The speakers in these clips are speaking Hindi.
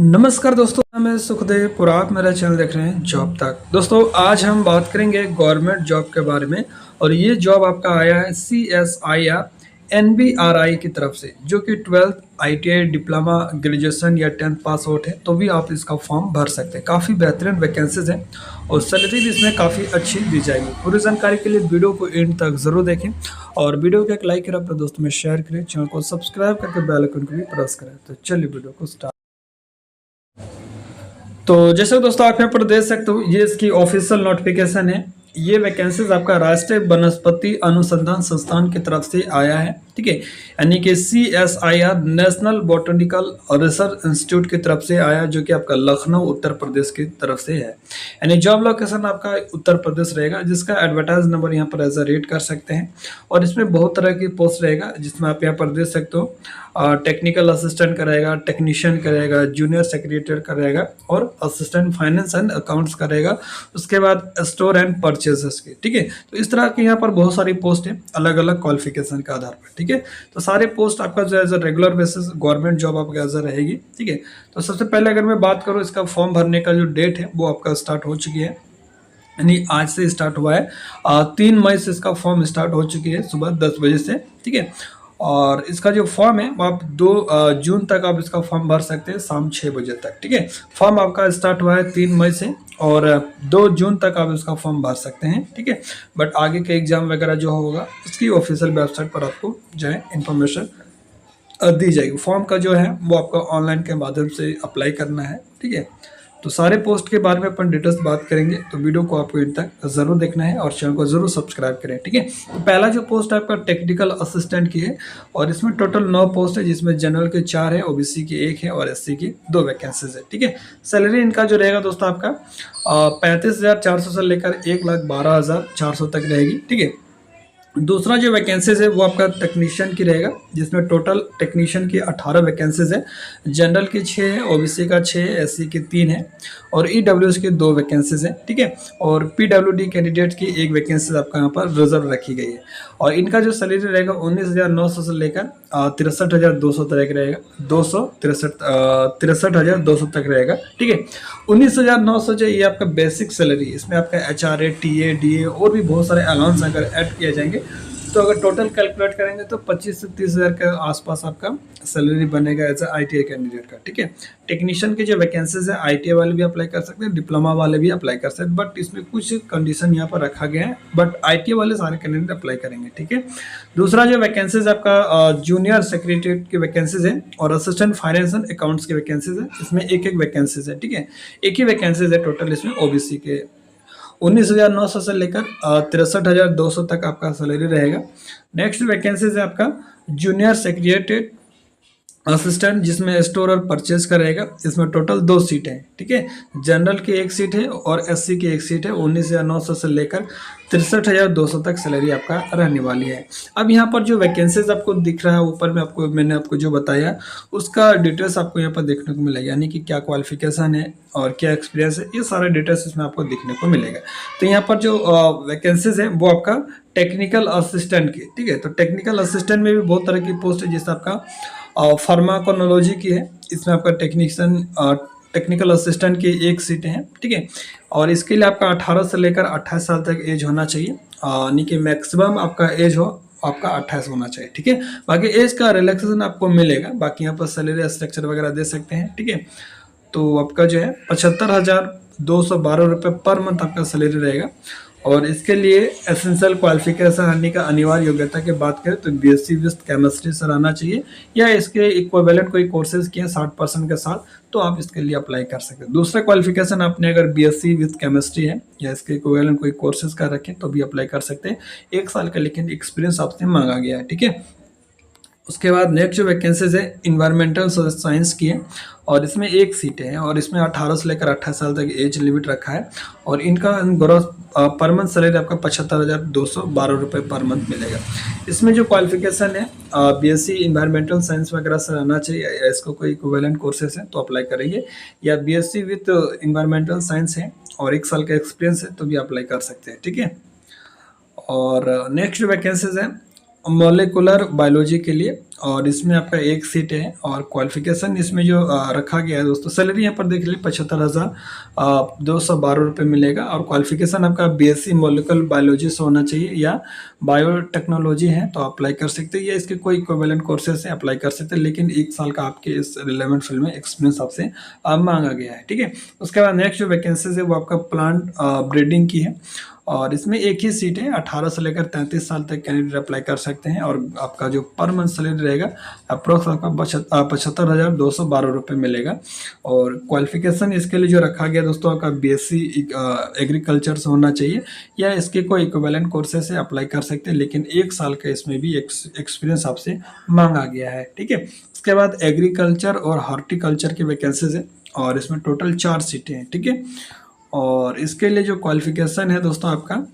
नमस्कार दोस्तों, मैं सुखदेव और आप मेरा चैनल देख रहे हैं जॉब तक। दोस्तों आज हम बात करेंगे गवर्नमेंट जॉब के बारे में। और ये जॉब आपका आया है CSIR NBRI की तरफ से, जो कि 12th ITI डिप्लोमा ग्रेजुएशन या 10th पास आउट है तो भी आप इसका फॉर्म भर सकते हैं। काफ़ी बेहतरीन वैकेंसीज हैं और सैलरी भी इसमें काफ़ी अच्छी दी जाएगी। पूरी जानकारी के लिए वीडियो को एंड तक ज़रूर देखें और वीडियो को एक लाइक करें, अपने दोस्तों में शेयर करें, चैनल को सब्सक्राइब करके बेल आइकन को भी प्रेस करें। तो चलिए वीडियो को स्टार्ट। तो जैसे दोस्तों आप यहाँ पर देख सकते हो, ये इसकी ऑफिशियल नोटिफिकेशन है। ये वैकेंसीज आपका राष्ट्रीय वनस्पति अनुसंधान संस्थान की तरफ से आया है, ठीक है। यानी कि CSIR national botanical research institute की तरफ से आया, जो कि आपका लखनऊ उत्तर प्रदेश की तरफ से है। यानी जॉब लोकेशन आपका उत्तर प्रदेश रहेगा, जिसका एडवर्टाइज नंबर यहाँ पर एज अ रेट कर सकते हैं। और इसमें बहुत तरह की पोस्ट रहेगा, जिसमें आप यहाँ पर देख सकते हो टेक्निकल असिस्टेंट का रहेगा, टेक्नीशियन का रहेगा, जूनियर सेक्रेटरी का रहेगा और असिस्टेंट फाइनेंस एंड अकाउंट्स का रहेगा। उसके बाद स्टोर एंड परचेजेस की, ठीक है। तो इस तरह के यहाँ पर बहुत सारी पोस्ट है अलग अलग क्वालिफिकेशन के आधार पर, ठीक है। तो सारे पोस्ट आपका जो है रेगुलर बेसिस गवर्नमेंट जॉब आपका एज रहेगी, ठीक है। तो सबसे पहले अगर मैं बात करूँ, इसका फॉर्म भरने का जो डेट है वो आपका स्टार्ट हो चुकी है, यानी आज से स्टार्ट हुआ है। 3 मई से इसका फॉर्म स्टार्ट हो चुकी है सुबह 10 बजे से, ठीक है। और इसका जो फॉर्म है वो आप 2 जून तक आप इसका फॉर्म भर सकते हैं शाम 6 बजे तक, ठीक है। फॉर्म आपका स्टार्ट हुआ है 3 मई से और 2 जून तक आप इसका फॉर्म भर सकते हैं, ठीक है। बट आगे के एग्जाम वगैरह जो होगा उसकी ऑफिशियल वेबसाइट पर आपको जो है इंफॉर्मेशन दी जाएगी। फॉर्म का जो है वो आपको ऑनलाइन के माध्यम से अप्लाई करना है, ठीक है। तो सारे पोस्ट के बारे में अपन डिटेल्स बात करेंगे, तो वीडियो को आपको इन तक जरूर देखना है और चैनल को जरूर सब्सक्राइब करें, ठीक है। तो पहला जो पोस्ट आपका टेक्निकल असिस्टेंट की है और इसमें टोटल 9 पोस्ट है, जिसमें जनरल के 4 है, OBC की 1 है और SC की 2 वैकेंसीज है, ठीक है। सैलरी इनका जो रहेगा दोस्तों आपका 35,400 से लेकर 1,12,400 तक रहेगी, ठीक है। दूसरा जो वैकेंसीज है वो आपका टेक्नीशियन की रहेगा, जिसमें टोटल टेक्नीशियन की 18 वैकेंसीज है। जनरल की 6 है, OBC का 6 है, SC की 3 है और EWS की 2 वैकेंसीज है, ठीक है। और PWD कैंडिडेट की 1 वैकेंसी आपका यहाँ पर रिजर्व रखी गई है। और इनका जो सैलरी रहेगा 19,900 से लेकर 63,200 तक रहेगा, 63,200 तक रहेगा, ठीक है। 19,900 जो ये आपका बेसिक सैलरी, इसमें आपका HRA, TA, DA और भी बहुत सारे अलाउंस अगर ऐड किए जाएंगे तो अगर टोटल कैलकुलेट करेंगे तो 25 से 30 हज़ार के आसपास आपका सैलरी बनेगा एज ITI कैंडिडेट का, ठीक है। टेक्नीशियन की जो वैकेंसीज है ITI वाले भी अप्लाई कर सकते हैं, डिप्लोमा वाले भी अप्लाई कर सकते हैं, बट इसमें कुछ कंडीशन यहाँ पर रखा गया है, बट ITI वाले सारे कैंडिडेट अप्लाई करेंगे, ठीक है। दूसरा जो वैकेंसीज आपका जूनियर सेक्रेटरी की वैकेंसीज है और असिस्टेंट फाइनेंस एंड अकाउंट्स की वैकेंसीज है, इसमें एक वैकेंसीज है, ठीक है। एक ही वैकेंसीज है टोटल इसमें। OBC के 19,900 से लेकर 63,200 तक आपका सैलरी रहेगा। नेक्स्ट वैकेंसीज है आपका जूनियर सेक्रेटरी असिस्टेंट, जिसमें स्टोर और परचेज का रहेगा। इसमें टोटल 2 सीट है, ठीक है। जनरल की 1 सीट है और SC की 1 सीट है। 19,900 से लेकर 63,200 तक सैलरी आपका रहने वाली है। अब यहाँ पर जो वैकेंसीज आपको दिख रहा है ऊपर में, मैंने आपको जो बताया उसका डिटेल्स आपको यहाँ पर देखने को मिलेगा, यानी कि क्या क्वालिफिकेशन है और क्या एक्सपीरियंस है, ये सारे डिटेल्स इसमें आपको देखने को मिलेगा। तो यहाँ पर जो वैकेंसीज है वो आपका टेक्निकल असिस्टेंट की, ठीक है। तो टेक्निकल असिस्टेंट में भी बहुत तरह की पोस्ट है, जैसे आपका फार्माकोनोलॉजी की है, इसमें आपका टेक्निकल असिस्टेंट की 1 सीटें हैं, ठीक है। और इसके लिए आपका 18 से लेकर 28 साल तक एज होना चाहिए, यानी कि मैक्सिमम आपका एज हो आपका 28 होना चाहिए, ठीक है। बाकी एज का रिलैक्सेशन आपको मिलेगा, बाकी यहाँ पर सैलरी स्ट्रक्चर वगैरह दे सकते हैं, ठीक है। तो आपका जो है 75,212 रुपये पर मंथ आपका सैलरी रहेगा। और इसके लिए एसेंशियल क्वालिफिकेशन यानी का अनिवार्य योग्यता की बात करें तो BSc विथ केमिस्ट्री से रहना चाहिए, या इसके इक्विवेलेंट कोई कोर्सेज किए 60% के साथ, तो आप इसके लिए अप्लाई कर सकते हैं। दूसरा क्वालिफिकेशन आपने अगर BSc विथ केमिस्ट्री है या इसके इक्विवेलेंट कोई कोर्सेज कर रखें तो भी अप्लाई कर सकते हैं। 1 साल का लेकिन एक्सपीरियंस आपसे मांगा गया है, ठीक है। उसके बाद नेक्स्ट जो वैकेंसीज है इन्वायरमेंटल साइंस की है और इसमें 1 सीट है और इसमें 18 से लेकर 28 साल तक एज लिमिट रखा है। और इनका ग्रॉस पर मंथ सैलरी आपका 75,212 रुपये पर मंथ मिलेगा। इसमें जो क्वालिफिकेशन है BSc इन्वायरमेंटल साइंस वगैरह से रहना चाहिए, या इसको कोई इक्विवेलेंट कोर्सेस है तो अप्लाई करेंगे, या BSc विथ इन्वायरमेंटल साइंस है और 1 साल का एक्सपीरियंस है तो भी अप्लाई कर सकते हैं, ठीक है। और नेक्स्ट वैकेंसीज है मॉलिक्यूलर बायोलॉजी के लिए, और इसमें आपका एक सीट है। और क्वालिफिकेशन इसमें जो रखा गया है दोस्तों, सैलरी यहाँ पर देख लीजिए 75,212 रुपये मिलेगा। और क्वालिफिकेशन आपका बीएससी मॉलिक्यूलर बायोलॉजी से होना चाहिए, या बायोटेक्नोलॉजी है तो अप्लाई कर सकते हैं, या इसके कोई इक्विवेलेंट कोर्सेज से अप्लाई कर सकते हैं, लेकिन 1 साल का आपके इस रिलेवेंट फील्ड में एक्सपीरियंस आपसे मांगा गया है। ठीक है, उसके बाद नेक्स्ट जो वैकेंसीज है वो आपका प्लांट ब्रीडिंग की है, और इसमें एक ही सीट है। 18 से लेकर 33 साल तक कैंडिडेट अप्लाई कर सकते हैं, और आपका जो पर मंथ सैलरी रहेगा अप्रोक्स आपका 75,212 रुपये मिलेगा। और क्वालिफिकेशन इसके लिए जो रखा गया दोस्तों, आपका बीएससी एग्रीकल्चर से होना चाहिए, या इसके कोई इक्विवेलेंट कोर्सेज से अप्लाई कर सकते हैं, लेकिन 1 साल का इसमें भी एक्सपीरियंस आपसे मांगा गया है। ठीक है, उसके बाद एग्रीकल्चर और हॉर्टिकल्चर की वैकेंसीज है, और इसमें टोटल 4 सीटें हैं। ठीक है, और इसके लिए जो क्वालिफिकेशन है दोस्तों, आपका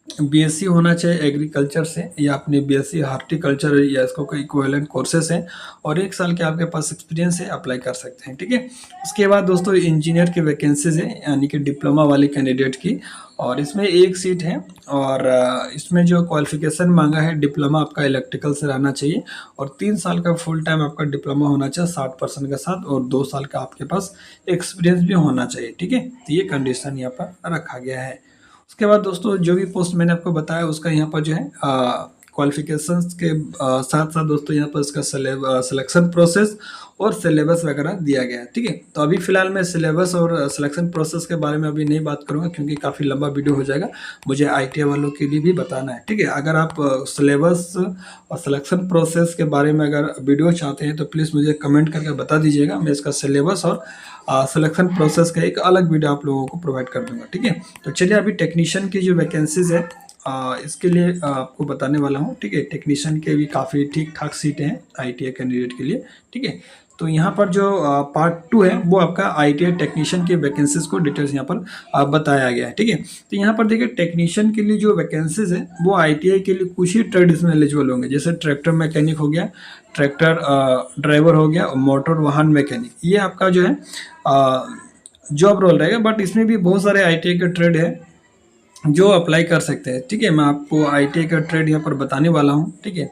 बीएससी होना चाहिए एग्रीकल्चर से, या अपने बीएससी हॉर्टिकल्चर या इसको कोई इक्विवेलेंट कोर्सेस हैं, और 1 साल के आपके पास एक्सपीरियंस है, अप्लाई कर सकते हैं। ठीक है, उसके बाद दोस्तों इंजीनियर की वैकेंसीज है, यानी कि डिप्लोमा वाले कैंडिडेट की, और इसमें एक सीट है। और इसमें जो क्वालिफिकेशन मांगा है, डिप्लोमा आपका इलेक्ट्रिकल से रहना चाहिए, और 3 साल का फुल टाइम आपका डिप्लोमा होना चाहिए 60% के साथ, और 2 साल का आपके पास एक्सपीरियंस भी होना चाहिए। ठीक है, तो ये कंडीशन यहाँ पर रखा गया है। उसके बाद दोस्तों जो भी पोस्ट मैंने आपको बताया उसका यहाँ पर जो है क्वालिफिकेशंस के साथ साथ दोस्तों यहाँ पर इसका सिलेक्शन प्रोसेस और सिलेबस वगैरह दिया गया है। ठीक है, तो अभी फिलहाल मैं सिलेबस और सिलेक्शन प्रोसेस के बारे में अभी नहीं बात करूँगा, क्योंकि काफ़ी लंबा वीडियो हो जाएगा, मुझे आईटीआई वालों के लिए भी बताना है। ठीक है, अगर आप सिलेबस और सिलेक्शन प्रोसेस के बारे में अगर वीडियो चाहते हैं तो प्लीज़ मुझे कमेंट करके बता दीजिएगा, मैं इसका सिलेबस और सिलेक्शन प्रोसेस का एक अलग वीडियो आप लोगों को प्रोवाइड कर दूंगा। ठीक है, तो चलिए अभी टेक्नीशियन की जो वैकेंसीज है इसके लिए आपको बताने वाला हूँ। ठीक है, टेक्नीशियन के भी काफ़ी ठीक ठाक सीटें हैं आईटीआई कैंडिडेट के लिए। ठीक है, तो यहाँ पर जो पार्ट 2 है वो आपका आईटीआई टेक्नीशियन की वैकेंसीज को डिटेल्स यहाँ पर बताया गया है। ठीक है, तो यहाँ पर देखिए टेक्नीशियन के लिए जो वैकेंसीज है वो आईटीआई के लिए कुछ ही ट्रेड इसमें एलिजिबल होंगे, जैसे ट्रैक्टर मैकेनिक हो गया, ट्रैक्टर ड्राइवर हो गया, और मोटर वाहन मैकेनिक, ये आपका जो है जॉब रोल रहेगा। बट इसमें भी बहुत सारे आईटीआई के ट्रेड है जो अप्लाई कर सकते हैं। ठीक है, मैं आपको आईटीआई का ट्रेड यहाँ पर बताने वाला हूँ। ठीक है,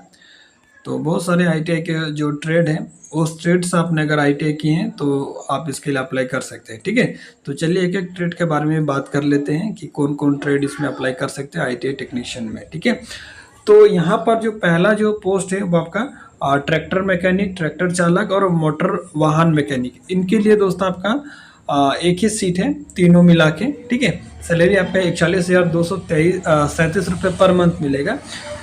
तो बहुत सारे आईटीआई के जो ट्रेड हैं उस ट्रेड से आपने अगर आईटीआई किए हैं तो आप इसके लिए अप्लाई कर सकते हैं। ठीक है, तो चलिए एक एक ट्रेड के बारे में बात कर लेते हैं कि कौन कौन ट्रेड इसमें अप्लाई कर सकते हैं आईटीआई टेक्नीशियन में। ठीक है, तो यहाँ पर जो पहला जो पोस्ट है वो आपका ट्रैक्टर मैकेनिक, ट्रैक्टर चालक और मोटर वाहन मैकेनिक, इनके लिए दोस्तों आपका एक ही सीट है तीनों मिला के। ठीक है, सैलरी आपका 41,237 रुपये पर मंथ मिलेगा,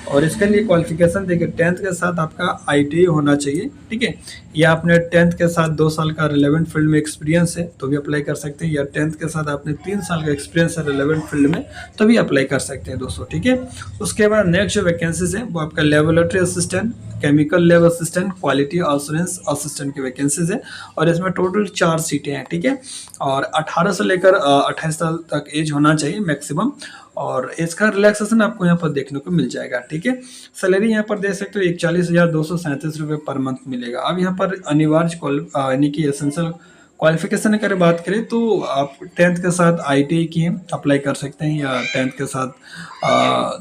और इसके लिए क्वालिफिकेशन देखिए 10th के साथ आपका आईटीआई होना चाहिए। ठीक है, या आपने 10th के साथ 2 साल का रिलेवेंट फील्ड में एक्सपीरियंस है तो भी अप्लाई कर सकते हैं, या 10th के साथ आपने 3 साल का एक्सपीरियंस है रिलेवेंट फील्ड में तो भी अप्लाई कर सकते हैं दोस्तों। ठीक है, उसके बाद नेक्स्ट जो वैकेंसीज है वो आपका laboratory assistant, chemical lab assistant, quality assurance assistant की वैकेंसीज है, और इसमें टोटल 4 सीटें हैं। ठीक है, और 18 से लेकर 28 साल तक एज होना चाहिए मैक्सिमम, और इसका रिलैक्सेशन आपको यहाँ पर देखने को मिल जाएगा। ठीक है, सैलरी यहाँ पर देख सकते हो 41,237 रुपये पर मंथ मिलेगा। अब यहाँ पर अनिवार्य यानी कि एसेंशियल क्वालिफिकेशन अगर बात करें तो आप 10th के साथ आईटीआई की अप्लाई कर सकते हैं, या 10th के साथ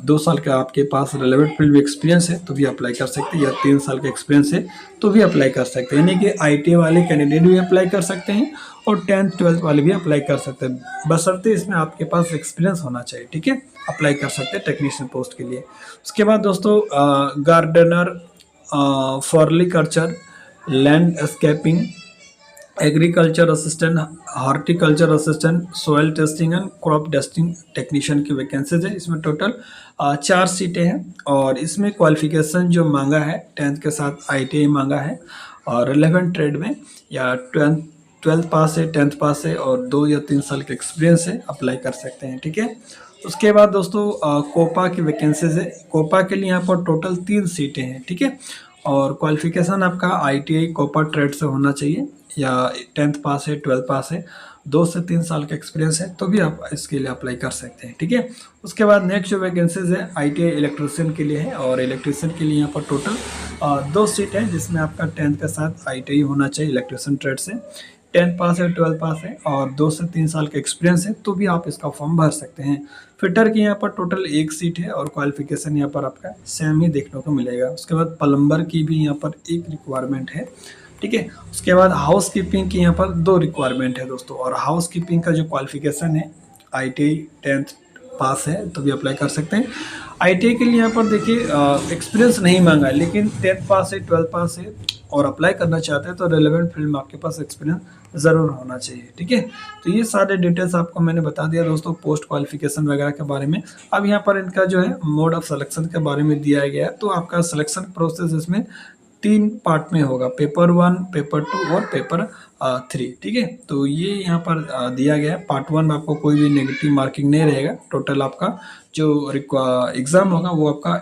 2 साल का आपके पास रिलेवेंट फील्ड में एक्सपीरियंस है तो भी अप्लाई कर सकते हैं, या 3 साल का एक्सपीरियंस है तो भी अप्लाई कर सकते हैं। यानी कि आईटीआई वाले कैंडिडेट भी अप्लाई कर सकते हैं और 10th 12th वाले भी अप्लाई कर सकते हैं, बशर्ते इसमें आपके पास एक्सपीरियंस होना चाहिए। ठीक है, अप्लाई कर सकते हैं टेक्नीशियन पोस्ट के लिए। उसके बाद दोस्तों gardener, floriculture, landscaping, agriculture assistant, horticulture assistant, soil testing and crop testing technician की वैकेंसीज है। इसमें टोटल 4 सीटें हैं, और इसमें क्वालिफिकेशन जो मांगा है 10th के साथ आईटीआई मांगा है, और रिलेवेंट ट्रेड में या 12th पास है, 10th पास है, और 2 या 3 साल का एक्सपीरियंस है, अप्लाई कर सकते हैं। ठीक है, उसके बाद दोस्तों कोपा की वैकेंसीज है। कोपा के लिए यहाँ पर टोटल 3 सीटें हैं। ठीक है, और क्वालिफिकेशन आपका आईटीआई कोपा ट्रेड से होना चाहिए, या 10th पास है, 12th पास है, 2 से 3 साल का एक्सपीरियंस है तो भी आप इसके लिए अप्लाई कर सकते हैं। ठीक है, उसके बाद नेक्स्ट जो वैकेंसीज है आईटीआई इलेक्ट्रिशियन के लिए है, और इलेक्ट्रिशियन के लिए यहाँ पर टोटल 2 सीट है, जिसमें आपका 10th के साथ आईटीआई होना चाहिए इलेक्ट्रिशियन ट्रेड से, 10th पास है, 12th पास है और 2 से 3 साल का एक्सपीरियंस है तो भी आप इसका फॉर्म भर सकते हैं। फिटर की यहाँ पर टोटल 1 सीट है और क्वालिफिकेशन यहाँ पर आपका सेम ही देखने को मिलेगा। उसके बाद प्लम्बर की भी यहाँ पर एक रिक्वायरमेंट है, ठीक है। उसके बाद हाउस कीपिंग की यहाँ पर 2 रिक्वायरमेंट है दोस्तों, और हाउस कीपिंग का जो क्वालिफिकेशन है ITI 10th पास है तो भी अप्लाई कर सकते हैं। ITI के लिए यहाँ पर देखिए एक्सपीरियंस नहीं मांगा है, लेकिन 10th पास है, 12th पास है और अप्लाई करना चाहते हैं तो रेलेवेंट फील्ड में आपके पास एक्सपीरियंस ज़रूर होना चाहिए, ठीक है। तो ये सारे डिटेल्स आपको मैंने बता दिया दोस्तों पोस्ट क्वालिफिकेशन वगैरह के बारे में। अब यहाँ पर इनका जो है मोड ऑफ सिलेक्शन के बारे में दिया गया है। तो आपका सिलेक्शन प्रोसेस इसमें 3 पार्ट में होगा, पेपर 1, पेपर 2 और पेपर 3, ठीक है। तो ये यहाँ पर दिया गया है। पार्ट 1 में आपको कोई भी नेगेटिव मार्किंग नहीं रहेगा। टोटल आपका जो एग्ज़ाम होगा वो आपका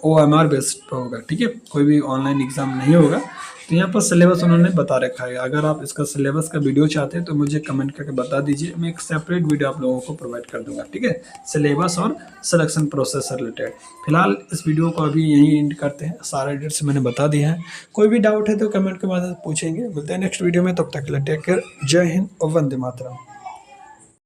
OMR बेस्ड पर होगा, ठीक है। कोई भी ऑनलाइन एग्ज़ाम नहीं होगा। तो यहाँ पर सिलेबस उन्होंने बता रखा है। अगर आप इसका सिलेबस का वीडियो चाहते हैं तो मुझे कमेंट करके बता दीजिए, मैं एक सेपरेट वीडियो आप लोगों को प्रोवाइड कर दूंगा, ठीक है, सिलेबस और सिलेक्शन प्रोसेस से रिलेटेड। फिलहाल इस वीडियो को अभी यहीं एंड करते हैं, सारे डिटेल्स मैंने बता दिया है। कोई भी डाउट है तो कमेंट के माध्यम से पूछेंगे। मिलते हैं नेक्स्ट वीडियो में, तब तक के लिए टेक केयर। जय हिंद और वंदे मातरम।